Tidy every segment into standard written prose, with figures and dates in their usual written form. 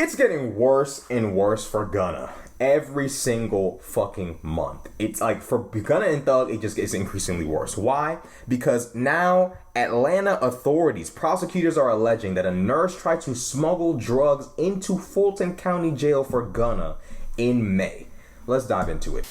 It's getting worse and worse for Gunna every single fucking month. It's like for Gunna and Thug, it just gets increasingly worse. Why? Because now Atlanta authorities, prosecutors are alleging that a nurse tried to smuggle drugs into Fulton County Jail for Gunna in May. Let's dive into it.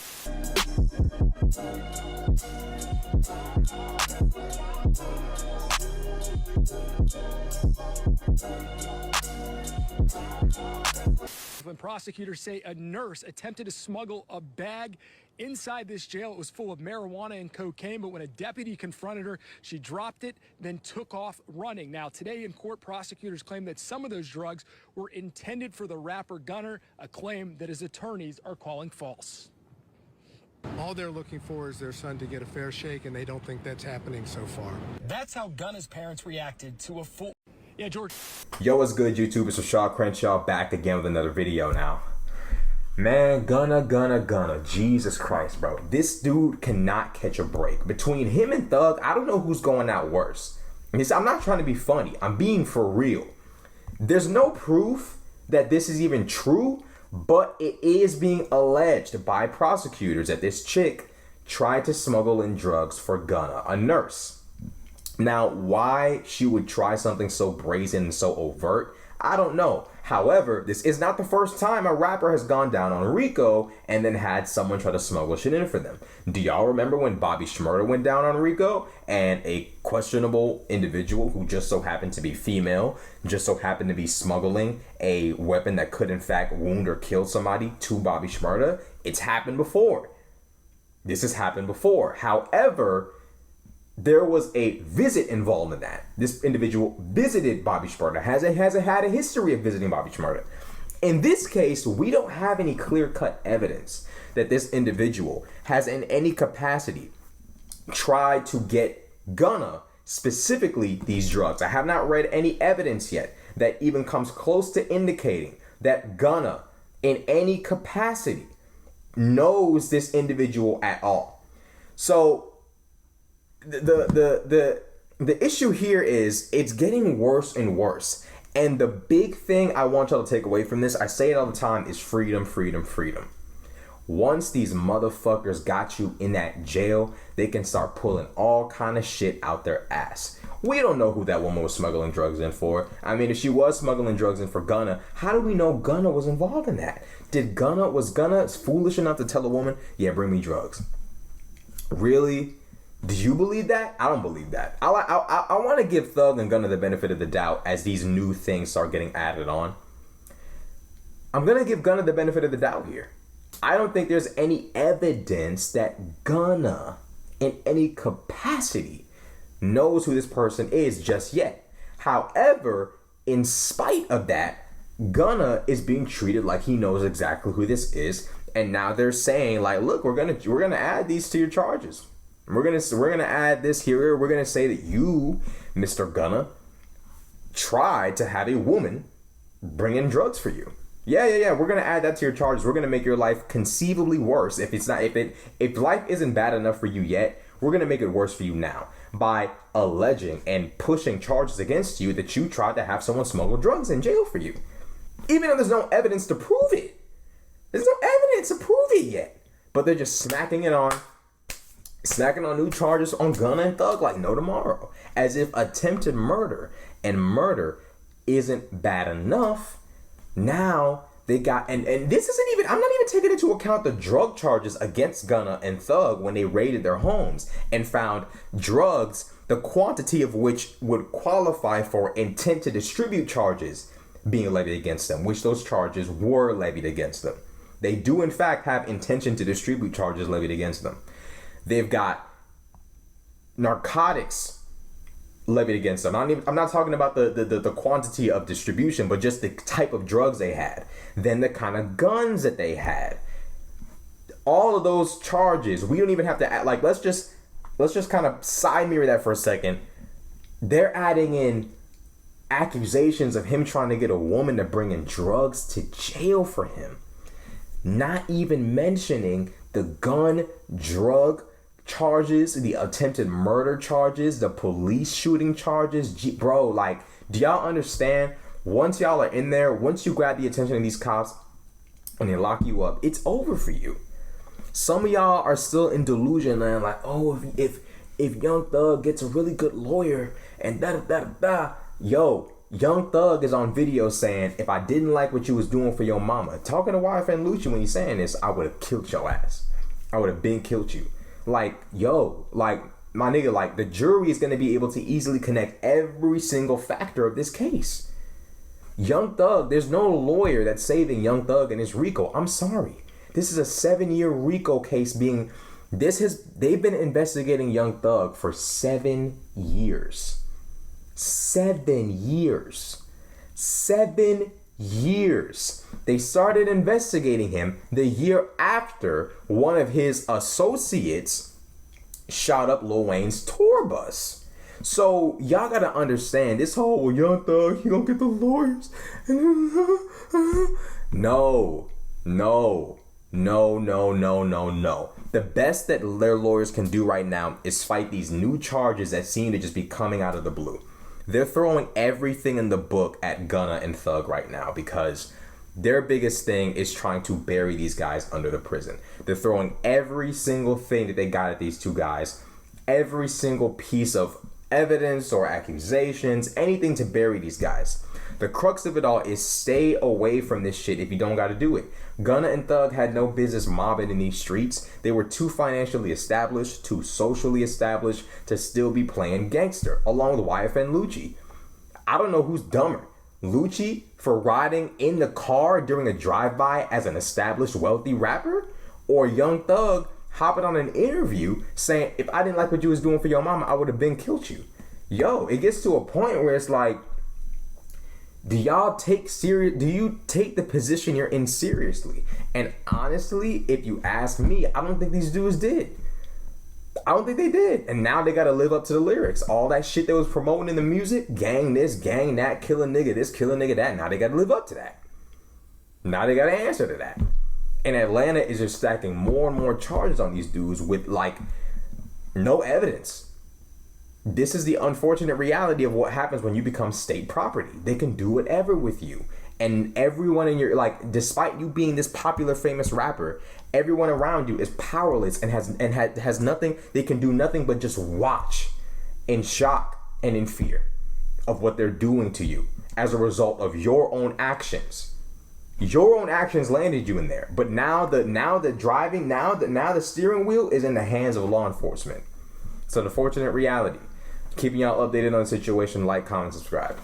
When prosecutors say a nurse attempted to smuggle a bag inside this jail, it was full of marijuana and cocaine, but when a deputy confronted her, she dropped it, then took off running. Now, today in court, prosecutors claim that some of those drugs were intended for the rapper Gunna, a claim that his attorneys are calling false. All they're looking for is their son to get a fair shake, and they don't think that's happening so far. That's how Gunna's parents reacted to a full... Yeah, George. Yo, what's good, YouTube? It's Rashad Crenshaw back again with another video now. Man, Gunna. Jesus Christ, bro. This dude cannot catch a break. Between him and Thug, I don't know who's going out worse. I'm not trying to be funny. I'm being for real. There's no proof that this is even true, but it is being alleged by prosecutors that this chick tried to smuggle in drugs for Gunna, a nurse. Now, why she would try something so brazen and so overt, I don't know. However, this is not the first time a rapper has gone down on Rico and then had someone try to smuggle shit in for them. Do y'all remember when Bobby Shmurda went down on Rico and a questionable individual who just so happened to be female, just so happened to be smuggling a weapon that could in fact wound or kill somebody to Bobby Shmurda? It's happened before. This has happened before. However, there was a visit involved in that. This individual visited Bobby Shmurda, had a history of visiting Bobby Shmurda. In this case, we don't have any clear-cut evidence that this individual has in any capacity tried to get Gunna, specifically these drugs. I have not read any evidence yet that even comes close to indicating that Gunna, in any capacity, knows this individual at all. So the issue here is it's getting worse and worse. And the big thing I want y'all to take away from this, I say it all the time, is freedom. Once these motherfuckers got you in that jail, they can start pulling all kind of shit out their ass. We don't know who that woman was smuggling drugs in for. I mean, if she was smuggling drugs in for Gunna, how do we know Gunna was involved in that? Was Gunna foolish enough to tell a woman, yeah, bring me drugs? Really? Do you believe that? I don't believe that. I want to give Thug and Gunna the benefit of the doubt as these new things start getting added on. I'm going to give Gunna the benefit of the doubt here. I don't think there's any evidence that Gunna, in any capacity, knows who this person is just yet. However, in spite of that, Gunna is being treated like he knows exactly who this is. And now they're saying, like, look, we're gonna add these to your charges. We're gonna add this here. We're gonna say that you, Mr. Gunna, tried to have a woman bring in drugs for you. Yeah. We're gonna add that to your charges. We're gonna make your life conceivably worse. If life isn't bad enough for you yet, we're gonna make it worse for you now by alleging and pushing charges against you that you tried to have someone smuggle drugs in jail for you, even though there's no evidence to prove it. There's no evidence to prove it yet, but they're just smacking on new charges on Gunna and Thug like no tomorrow, as if attempted murder and murder isn't bad enough. Now they got, and this isn't even, I'm not even taking into account the drug charges against Gunna and Thug when they raided their homes and found drugs, the quantity of which would qualify for intent to distribute charges being levied against them, which those charges were levied against them. They do in fact have intention to distribute charges levied against them. They've got narcotics levied against them. I'm not talking about the quantity of distribution, but just the type of drugs they had. Then the kind of guns that they had. All of those charges, we don't even have to add, like, let's just kind of side mirror that for a second. They're adding in accusations of him trying to get a woman to bring in drugs to jail for him. Not even mentioning the gun, drug charges, the attempted murder charges, the police shooting charges. Bro, like, do y'all understand Once y'all are in there, once you grab the attention of these cops and they lock you up, it's over for you. Some of y'all are still in delusion, man. Like, oh, if Young Thug gets a really good lawyer and da-da-da-da-da. Yo, Young Thug is on video saying, if I didn't like what you was doing for your mama, talking to YFN Lucci when he's saying this, I would have killed your ass. I would have been killed you. Like, yo, like, my nigga, like, the jury is going to be able to easily connect every single factor of this case. Young Thug, there's no lawyer that's saving Young Thug and his RICO. I'm sorry. This is a 7-year RICO case they've been investigating Young Thug for 7 years. 7 years. 7 years. They started investigating him the year after one of his associates shot up Lil Wayne's tour bus. So y'all gotta understand this whole Young Thug, he gonna get the lawyers. No. The best that their lawyers can do right now is fight these new charges that seem to just be coming out of the blue. They're throwing everything in the book at Gunna and Thug right now because their biggest thing is trying to bury these guys under the prison. They're throwing every single thing that they got at these two guys, every single piece of evidence or accusations, anything to bury these guys. The crux of it all is stay away from this shit if you don't got to do it. Gunna and Thug had no business mobbing in these streets. They were too financially established, too socially established to still be playing gangster, along with YFN Lucci. I don't know who's dumber. Lucci for riding in the car during a drive-by as an established wealthy rapper? Or Young Thug hopping on an interview saying, if I didn't like what you was doing for your mama, I would have been killed you. Yo, it gets to a point where it's like, do you take the position you're in seriously? And honestly, if you ask me, I don't think these dudes did. I don't think they did. And now they gotta live up to the lyrics. All that shit they was promoting in the music, gang this, gang that, kill a nigga this, kill a nigga that. Now they gotta live up to that. Now they gotta answer to that. And Atlanta is just stacking more and more charges on these dudes with like no evidence. This is the unfortunate reality of what happens when you become state property. They can do whatever with you. And everyone in your, like, despite you being this popular, famous rapper, everyone around you is powerless and has nothing. They can do nothing but just watch in shock and in fear of what they're doing to you as a result of your own actions. Your own actions landed you in there. But now the steering wheel is in the hands of law enforcement. It's an unfortunate reality. Keeping y'all updated on the situation, like, comment, subscribe.